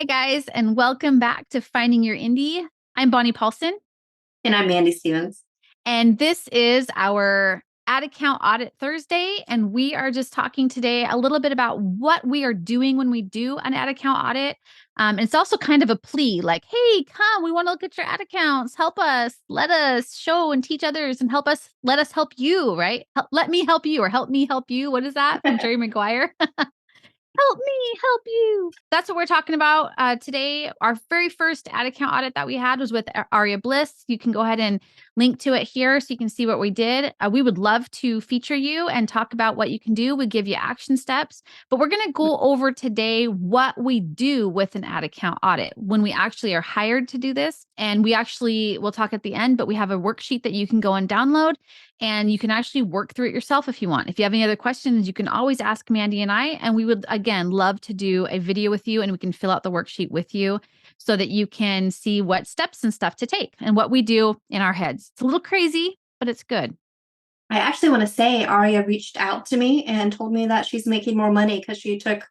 Guys, and welcome back to Finding Your Indie. I'm Bonnie Paulson, And I'm Mandy Stevens. and this is our Ad Account Audit Thursday, and we are just talking today a little bit about what we are doing when we do an ad account audit. And it's also kind of a plea like, hey, come, we want to look at your ad accounts. Help us, let us show and teach others and help us, let us help you, right? Let me help you or help me help you. What is that from Jerry Maguire? Help me help you. That's what we're talking about today. Our very first ad account audit that we had was with Aria Bliss. You can go ahead and link to it here so you can see what we did. We would love to feature you and talk about what you can do. We give you action steps, but we're going to go over today what we do with an ad account audit when we actually are hired to do this. And we'll talk at the end, but we have a worksheet that you can go and download, and you can actually work through it yourself if you want. If you have any other questions, you can always ask Mandy and I, and we would, again, love to do a video with you, and we can fill out the worksheet with you so that you can see what steps and stuff to take and what we do in our heads. It's a little crazy, but it's good. I actually want to say Aria reached out to me and told me that she's making more money because she took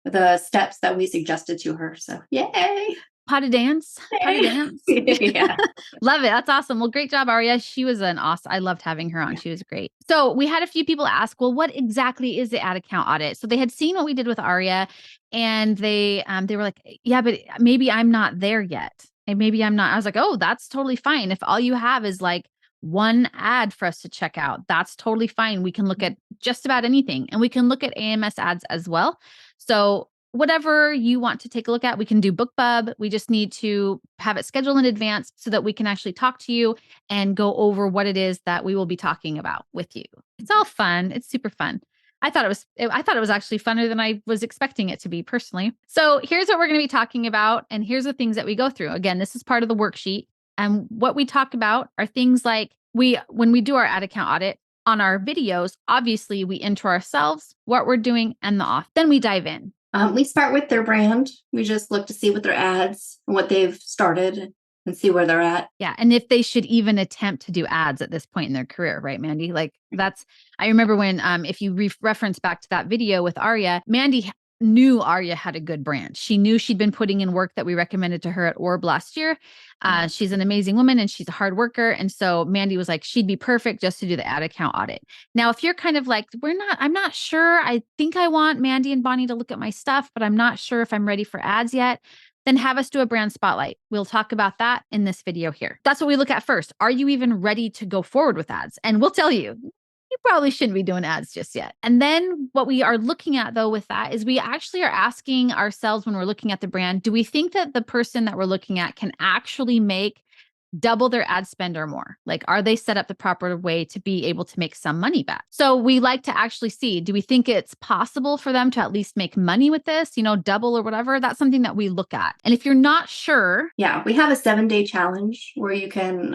the steps that we suggested to her. So yay. How to dance. Yeah. Love it. That's awesome. Well, great job, Aria. She was I loved having her on. She was great. So we had a few people ask, well, what exactly is the ad account audit? So they had seen what we did with Aria, and they were like, yeah, but maybe I'm not there yet. And maybe I'm not. I was like, oh, that's totally fine. If all you have is like one ad for us to check out, that's totally fine. We can look at just about anything, and we can look at AMS ads as well. So whatever you want to take a look at, we can do BookBub. We just need to have it scheduled in advance so that we can actually talk to you and go over what it is that we will be talking about with you. It's all fun. It's super fun. I thought it was actually funner than I was expecting it to be personally. So here's what we're going to be talking about, and here's the things that we go through. Again, this is part of the worksheet. And what we talk about are things like when we do our ad account audit on our videos, obviously we intro ourselves, what we're doing, and the off. Then we dive in. We start with their brand. We just look to see what their ads and what they've started and see where they're at. Yeah. And if they should even attempt to do ads at this point in their career, right, Mandy? Like I remember when, if you reference back to that video with Aria, Mandy knew Aria had a good brand. She knew she'd been putting in work that we recommended to her at Orb last year. She's an amazing woman and she's a hard worker. And so Mandy was like, she'd be perfect just to do the ad account audit. Now, if you're kind of like, I'm not sure. I think I want Mandy and Bonnie to look at my stuff, but I'm not sure if I'm ready for ads yet. Then have us do a brand spotlight. We'll talk about that in this video here. That's what we look at first. Are you even ready to go forward with ads? And we'll tell you, you probably shouldn't be doing ads just yet. And then what we are looking at though with that is we actually are asking ourselves when we're looking at the brand, do we think that the person that we're looking at can actually make double their ad spend or more? Like, are they set up the proper way to be able to make some money back? So we like to actually see, do we think it's possible for them to at least make money with this, double or whatever? That's something that we look at. And if you're not sure. Yeah, we have a 7-day challenge where you can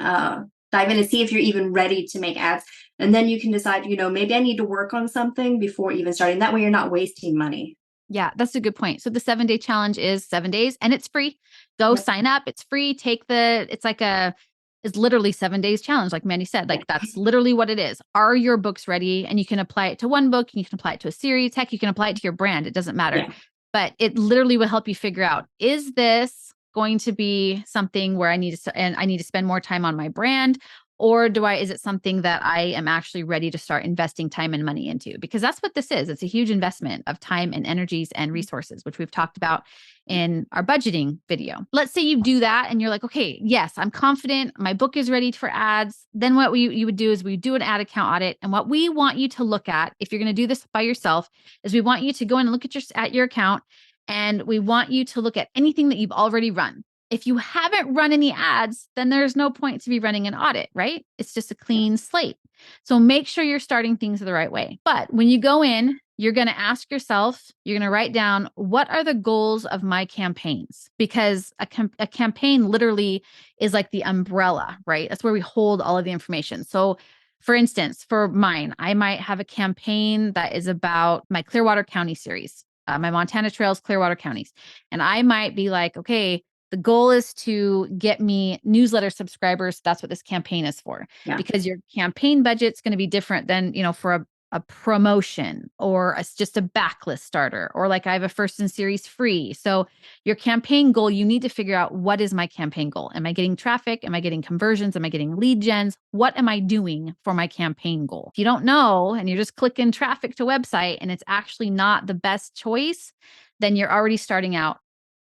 dive in and see if you're even ready to make ads. And then you can decide, maybe I need to work on something before even starting. That way you're not wasting money. Yeah, that's a good point. So the 7-day challenge is 7 days and it's free. Go sign up. It's free. It's literally 7 days challenge. Like Mandy said, like that's literally what it is. Are your books ready? And you can apply it to one book and you can apply it to a series. Heck, you can apply it to your brand. It doesn't matter. Yeah. But it literally will help you figure out, is this going to be something where I need to spend more time on my brand? Or is it something that I am actually ready to start investing time and money into? Because that's what this is. It's a huge investment of time and energies and resources, which we've talked about in our budgeting video. Let's say you do that and you're like, okay, yes, I'm confident. My book is ready for ads. Then what you would do is we do an ad account audit. And what we want you to look at, if you're going to do this by yourself, is we want you to go in and look at your account. And we want you to look at anything that you've already run. If you haven't run any ads, then there's no point to be running an audit, right? It's just a clean slate. So make sure you're starting things the right way. But when you go in, you're going to ask yourself, you're going to write down, what are the goals of my campaigns? Because a campaign literally is like the umbrella, right? That's where we hold all of the information. So for instance, for mine, I might have a campaign that is about my Clearwater County series, my Montana Trails, Clearwater counties. And I might be like, okay, the goal is to get me newsletter subscribers. That's what this campaign is for. Yeah. Because your campaign budget's going to be different than, for a promotion or just a backlist starter, or like I have a first in series free. So your campaign goal, you need to figure out, what is my campaign goal? Am I getting traffic? Am I getting conversions? Am I getting lead gens? What am I doing for my campaign goal? If you don't know and you're just clicking traffic to website and it's actually not the best choice, then you're already starting out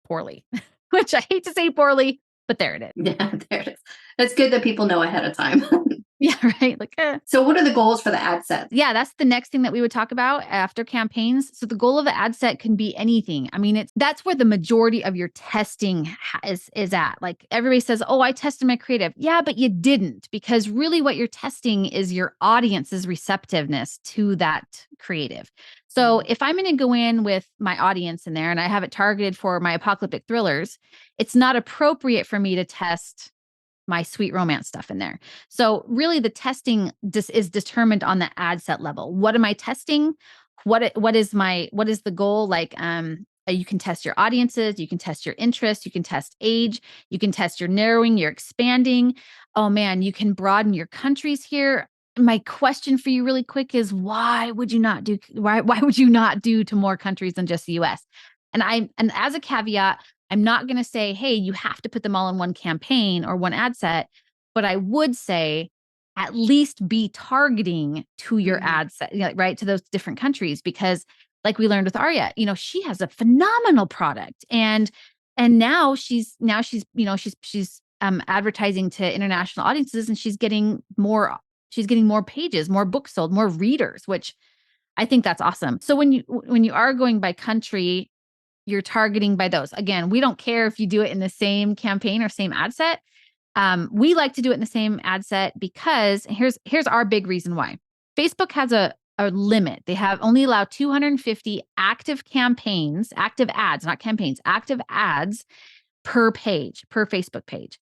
poorly, which I hate to say poorly, but there it is. Yeah, there it is. It's good that people know ahead of time. Yeah, right. Like, So what are the goals for the ad set? yeah, that's the next thing that we would talk about after campaigns. So the goal of the ad set can be anything. I mean, that's where the majority of your testing is at. Like everybody says, "Oh, I tested my creative." Yeah, but you didn't, because really what you're testing is your audience's receptiveness to that creative. So if I'm going to go in with my audience in there and I have it targeted for my apocalyptic thrillers, it's not appropriate for me to test my sweet romance stuff in there. So really the testing is determined on the ad set level. What am I testing? What is the goal? Like, you can test your audiences, you can test your interests, you can test age, you can test your narrowing, your expanding. Oh man, you can broaden your countries here. My question for you really quick is, why would you not do to more countries than just the US? And as a caveat, I'm not going to say, hey, you have to put them all in one campaign or one ad set, but I would say at least be targeting to your ad set, right, to those different countries, because like we learned with Arya, she has a phenomenal product, and now she's advertising to international audiences, and she's getting more pages, more books sold, more readers, which I think that's awesome. So when you are going by country, you're targeting by those. Again, we don't care if you do it in the same campaign or same ad set. We like to do it in the same ad set because here's our big reason why. Facebook has a limit. They have only allow 250 active campaigns, active ads, not campaigns, active ads per page, per Facebook page.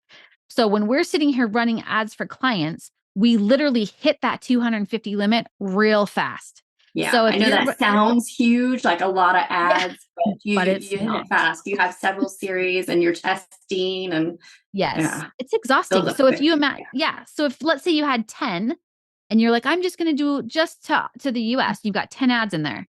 So when we're sitting here running ads for clients, we literally hit that 250 limit real fast. Yeah, so I know that sounds huge, like a lot of ads, but you hit it fast. You have several series and you're testing, and it's exhausting. So if you imagine, so if let's say you had 10 and you're like, I'm just going to do just to the US, you've got 10 ads in there.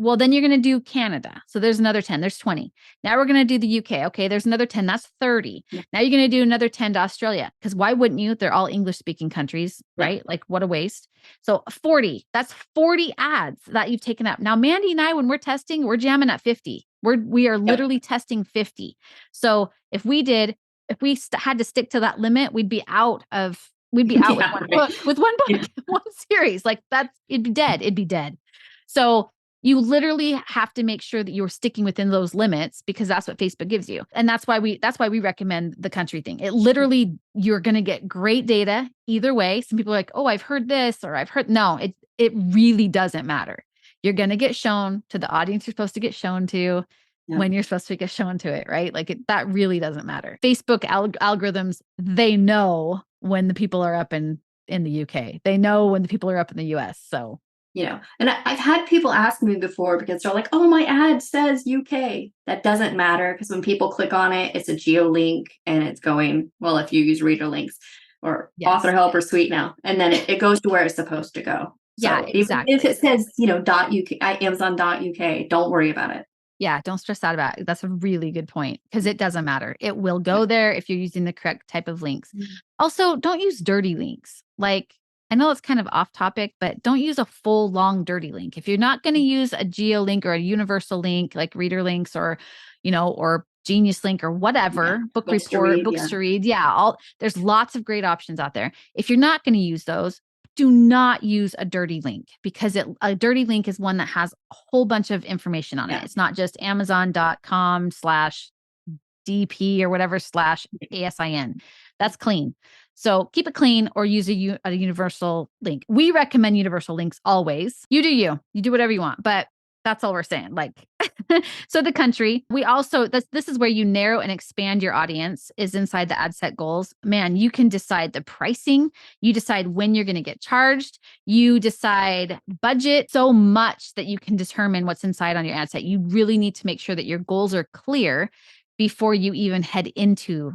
Well, then you're going to do Canada. So there's another 10, there's 20. Now we're going to do the UK. Okay, there's another 10, that's 30. Yeah. Now you're going to do another 10 to Australia, because why wouldn't you? They're all English speaking countries, right? Like, what a waste. So 40, that's 40 ads that you've taken up. Now, Mandy and I, when we're testing, we're jamming at 50. We are literally testing 50. So if we had to stick to that limit, we'd be out with one book, one series. Like it'd be dead. So you literally have to make sure that you're sticking within those limits, because that's what Facebook gives you. And that's why we recommend the country thing. It literally, you're going to get great data either way. Some people are like, oh, I've heard this, or I've heard, no, it really doesn't matter. You're going to get shown to the audience you're supposed to get shown to when you're supposed to get shown to it, right? Like that really doesn't matter. Facebook algorithms, they know when the people are up in the UK. They know when the people are up in the US. So, and I've had people ask me before, because they're like, oh, my ad says UK. That doesn't matter, because when people click on it, it's a geo link and it's going, well, if you use reader links or author help or suite now, and then it goes to where it's supposed to go. So exactly. Even if it says, .uk, Amazon.uk, don't worry about it. Yeah, don't stress out about it. That's a really good point, because it doesn't matter. It will go there if you're using the correct type of links. Mm-hmm. Also, don't use dirty links. Like, I know it's kind of off topic, but don't use a full long dirty link. If you're not going to use a geo link or a universal link like reader links or Genius Link or whatever, book report, books to read. There's lots of great options out there. If you're not going to use those, do not use a dirty link, because a dirty link is one that has a whole bunch of information on it. It's not just amazon.com/DP or whatever /ASIN. That's clean. So keep it clean, or use a universal link. We recommend universal links always. You do you do whatever you want, but that's all we're saying. Like, so the country, we also, this is where you narrow and expand your audience, is inside the ad set goals. Man, you can decide the pricing. You decide when you're going to get charged. You decide budget, so much that you can determine what's inside on your ad set. You really need to make sure that your goals are clear before you even head into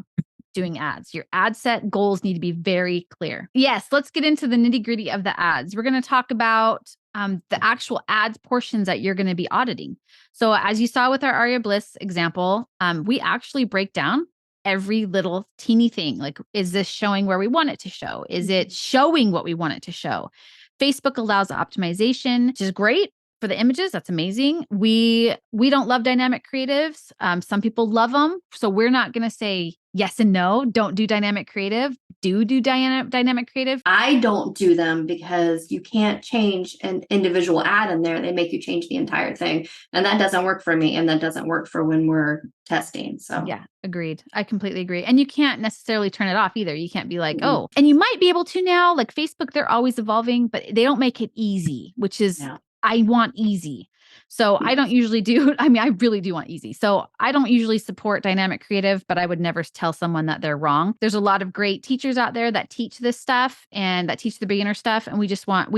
doing ads. Your ad set goals need to be very clear. Yes, let's get into the nitty-gritty of the ads. We're going to talk about the actual ads portions that you're going to be auditing. So as you saw with our Aria Bliss example, we actually break down every little teeny thing. Like, is this showing where we want it to show? Is it showing what we want it to show? Facebook allows optimization, which is great for the images. That's amazing. We don't love dynamic creatives. Some people love them. So we're not going to say yes and no. Don't do dynamic creative. Do dynamic creative. I don't do them because you can't change an individual ad in there. They make you change the entire thing. And that doesn't work for me. And that doesn't work for when we're testing. So yeah, agreed. I completely agree. And you can't necessarily turn it off either. You can't be like, oh, and you might be able to now, like Facebook, they're always evolving, but they don't make it easy, which is, I want easy. So I don't usually do, I mean, I really do want easy. So I don't usually support dynamic creative, but I would never tell someone that they're wrong. There's a lot of great teachers out there that teach this stuff and that teach the beginner stuff. And we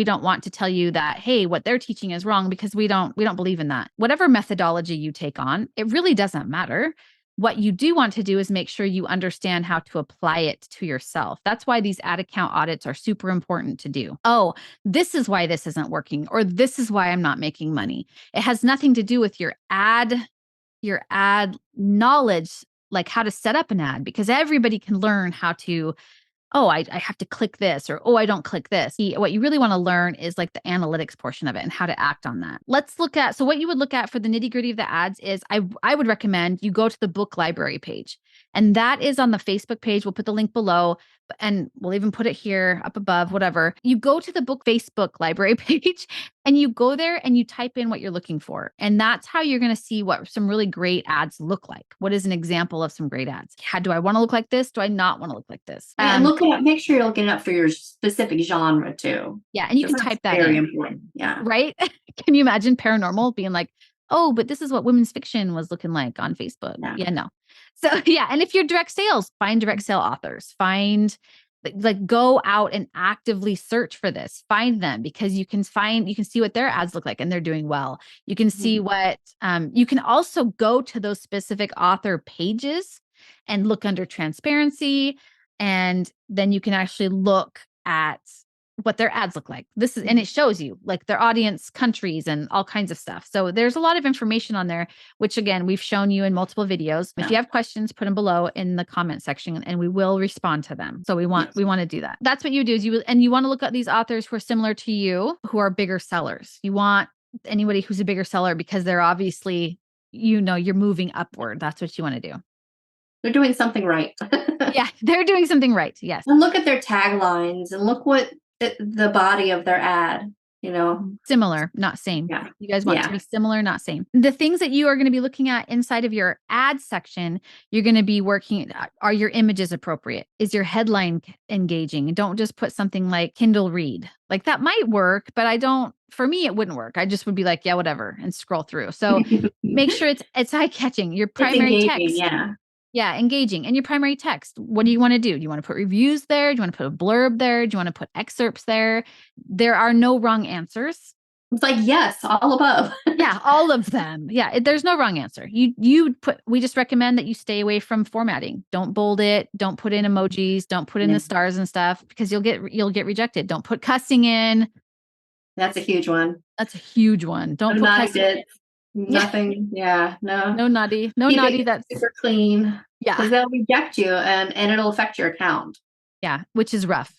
don't want to tell you that, hey, what they're teaching is wrong, because we don't believe in that. Whatever methodology you take on, it really doesn't matter. What you do want to do is make sure you understand how to apply it to yourself. That's why these ad account audits are super important to do. Oh, this is why this isn't working, or this is why I'm not making money. It has nothing to do with your ad knowledge, like how to set up an ad, because everybody can learn how to, oh, I have to click this, or, oh, I don't click this. What you really want to learn is like the analytics portion of it and how to act on that. Let's look at, so what you would look at for the nitty gritty of the ads is I would recommend you go to the book library page. And that is on the Facebook page. We'll put the link below, and we'll even put it here up above, whatever. You go to the book Facebook library page and you go there and you type in what you're looking for. And that's how you're going to see what some really great ads look like. What is an example of some great ads? Do I want to look like this? Do I not want to look like this? And look it up. Make sure you're looking it up for your specific genre too. Yeah. And you can type that very in. Important. Yeah. Right? Can you imagine paranormal being like, oh, but this is what women's fiction was looking like on Facebook? Yeah, no. So yeah. And if you're direct sales, find direct sale authors, like go out and actively search for this, find them, because you can see what their ads look like and they're doing well. You can see what, you can also go to those specific author pages and look under transparency. And then you can actually look at what their ads look like. And it shows you like their audience, countries, and all kinds of stuff. So there's a lot of information on there, which again, we've shown you in multiple videos. If you have questions, put them below in the comment section and we will respond to them. So we want to do that. That's what you do is you want to look at these authors who are similar to you, who are bigger sellers. You want anybody who's a bigger seller because they're obviously, you're moving upward. That's what you want to do. They're doing something right. Yeah, they're doing something right. Yes. And look at their taglines and look what the body of their ad, similar, not same. Yeah. You guys want to be similar, not same. The things that you are going to be looking at inside of your ad section, you're going to be working, are your images appropriate? Is your headline engaging? And don't just put something like Kindle Read. Like that might work, but for me, it wouldn't work. I just would be like, yeah, whatever, and scroll through. So make sure it's eye catching. Your primary text. Yeah, engaging. And your primary text, what do you want to do? Do you want to put reviews there? Do you want to put a blurb there? Do you want to put excerpts there? There are no wrong answers. It's like, yes, all above. Yeah, all of them. Yeah, there's no wrong answer. We just recommend that you stay away from formatting. Don't bold it. Don't put in emojis. Don't put in the stars and stuff, because you'll get rejected. Don't put cussing in. That's a huge one. Don't put cussing. Nothing. Yeah. No. No naughty. No naughty. That's super clean. Yeah. Because they'll reject you and it'll affect your account. Yeah. Which is rough.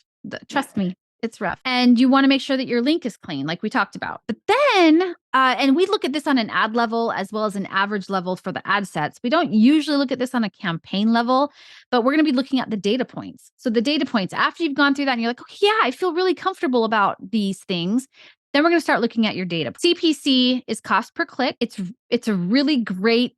Trust me, it's rough. And you want to make sure that your link is clean, like we talked about. But then, and we look at this on an ad level as well as an average level for the ad sets. We don't usually look at this on a campaign level, but we're going to be looking at the data points. So the data points, after you've gone through that and you're like, okay, yeah, I feel really comfortable about these things. Then we're going to start looking at your data. CPC is cost per click. It's a really great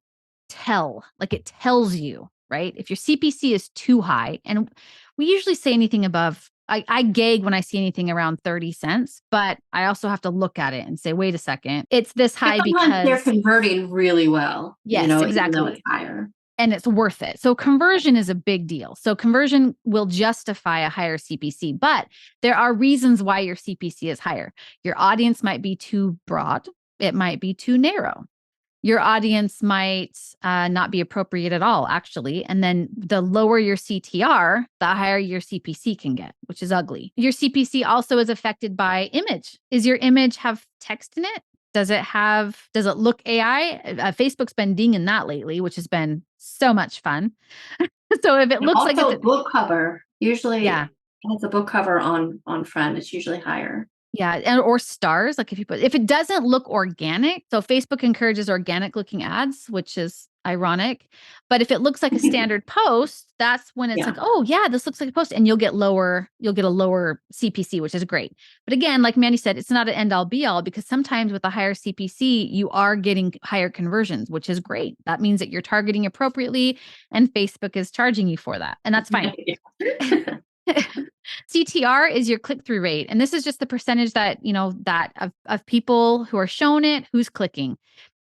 tell. Like it tells you, right? If your CPC is too high, and we usually say anything above, I gag when I see anything around 30 cents, but I also have to look at it and say, wait a second, it's this high because they're converting really well. Yes, exactly. Even though it's higher. And it's worth it. So conversion is a big deal. So conversion will justify a higher CPC, but there are reasons why your CPC is higher. Your audience might be too broad. It might be too narrow. Your audience might not be appropriate at all, actually. And then the lower your CTR, the higher your CPC can get, which is ugly. Your CPC also is affected by image. Is your image have text in it? Does it look AI? Facebook's been dinging that lately, which has been so much fun. So if it looks like also it's book cover, usually yeah. has a book cover on front, it's usually higher. Yeah, or stars. Like if it doesn't look organic, so Facebook encourages organic looking ads, which is ironic. But if it looks like a standard post, that's when it's Yeah. like, oh yeah, this looks like a post, and you'll get a lower CPC, which is great. But again, like Mandy said, it's not an end all be all, because sometimes with a higher CPC, you are getting higher conversions, which is great. That means that you're targeting appropriately, and Facebook is charging you for that, and that's fine. CTR is your click-through rate. And this is just the percentage that, that of people who are shown it, who's clicking.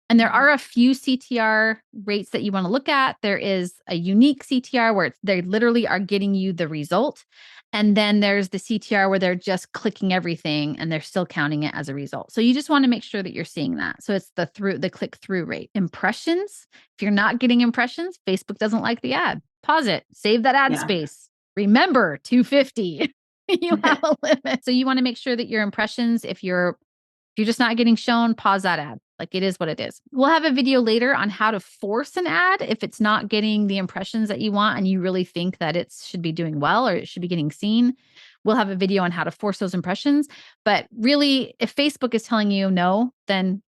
And there are a few CTR rates that you want to look at. There is a unique CTR where they literally are getting you the result. And then there's the CTR where they're just clicking everything and they're still counting it as a result. So you just want to make sure that you're seeing that. So it's the click-through rate. Impressions. If you're not getting impressions, Facebook doesn't like the ad. Pause it. Save that ad space. Remember, 250. You have a limit. So you want to make sure that your impressions, if you're just not getting shown, pause that ad. Like, it is what it is. We'll have a video later on how to force an ad if it's not getting the impressions that you want and you really think that it should be doing well or it should be getting seen. We'll have a video on how to force those impressions. But really, if Facebook is telling you no, then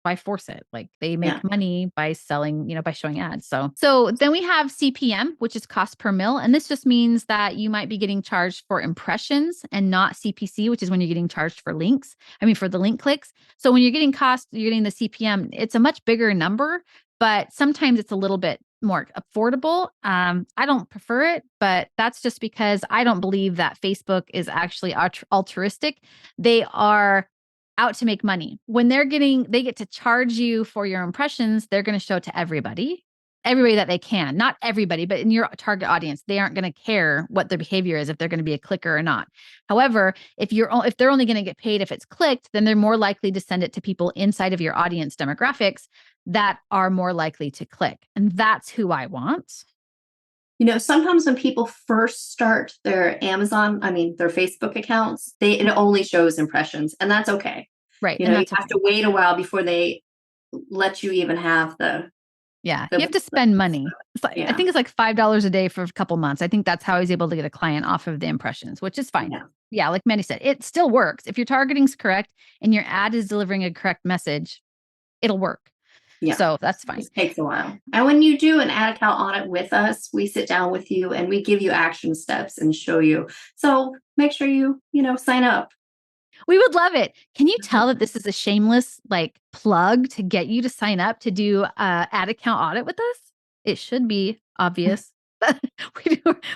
why force it? Like, they make money by selling, by showing ads. So then we have CPM, which is cost per mil. And this just means that you might be getting charged for impressions and not CPC, which is when you're getting charged for links. For the link clicks. So when you're getting cost, you're getting the CPM. It's a much bigger number, but sometimes it's a little bit more affordable. I don't prefer it, but that's just because I don't believe that Facebook is actually altruistic. They are out to make money. When they get to charge you for your impressions, they're going to show it to everybody that they can. Not everybody, but in your target audience, they aren't going to care what their behavior is, if they're going to be a clicker or not. However, if they're only going to get paid if it's clicked, then they're more likely to send it to people inside of your audience demographics that are more likely to click. And that's who I want. Sometimes when people first start their their Facebook accounts, it only shows impressions, and that's okay. Right. You have to wait a while before they let you even have you have to spend money. I think it's like $5 a day for a couple months. I think that's how I was able to get a client off of the impressions, which is fine. Yeah, like Mandy said, it still works. If your targeting's correct and your ad is delivering a correct message, it'll work. Yeah. So that's fine. It takes a while. And when you do an ad account audit with us, we sit down with you and we give you action steps and show you. So make sure you sign up. We would love it. Can you tell that this is a shameless plug to get you to sign up to do ad account audit with us? It should be obvious.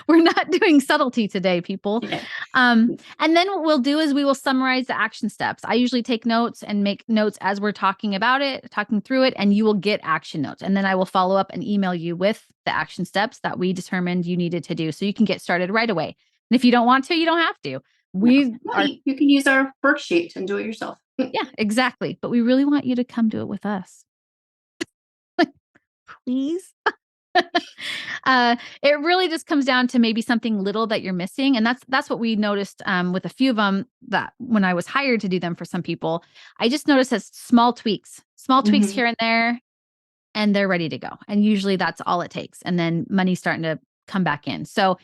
We're not doing subtlety today, people. Yeah. And then what we'll do is we will summarize the action steps. I usually take notes and make notes as we're talking through it, and you will get action notes. And then I will follow up and email you with the action steps that we determined you needed to do so you can get started right away. And if you don't want to, you don't have to. You can use our worksheet and do it yourself. Yeah, exactly. But we really want you to come do it with us. Please. It really just comes down to maybe something little that you're missing. And that's what we noticed with a few of them, that when I was hired to do them for some people, I just noticed as small tweaks here and there, and they're ready to go. And usually that's all it takes. And then money's starting to come back in. So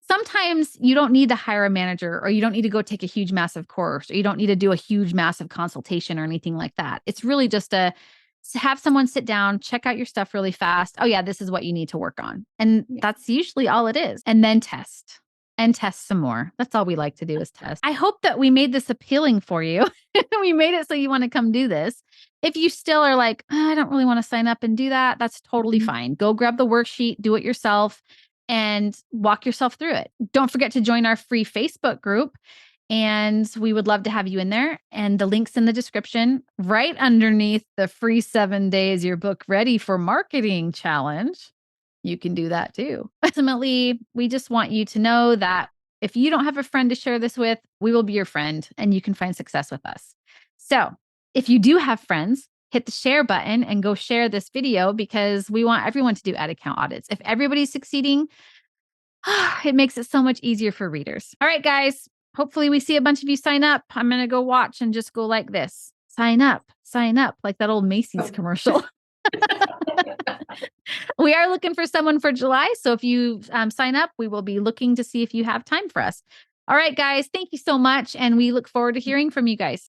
sometimes you don't need to hire a manager, or you don't need to go take a huge, massive course, or you don't need to do a huge, massive consultation or anything like that. It's really just to have someone sit down, check out your stuff really fast. Oh yeah, this is what you need to work on. And that's usually all it is. And then test some more. That's all we like to do is test. I hope that we made this appealing for you. We made it so you want to come do this. If you still are like, I don't really want to sign up and do that, that's totally fine. Go grab the worksheet, do it yourself, and walk yourself through it. Don't forget to join our free Facebook group. And we would love to have you in there. And the link's in the description right underneath the free 7 days your book ready for marketing challenge. You can do that too. Ultimately, we just want you to know that if you don't have a friend to share this with, we will be your friend and you can find success with us. So if you do have friends hit the share button and go share this video, because we want everyone to do ad account audits. If everybody's succeeding, it makes it so much easier for readers. All right, guys. Hopefully we see a bunch of you sign up. I'm going to go watch and just go like this. Sign up, like that old Macy's commercial. We are looking for someone for July. So if you sign up, we will be looking to see if you have time for us. All right, guys. Thank you so much. And we look forward to hearing from you guys.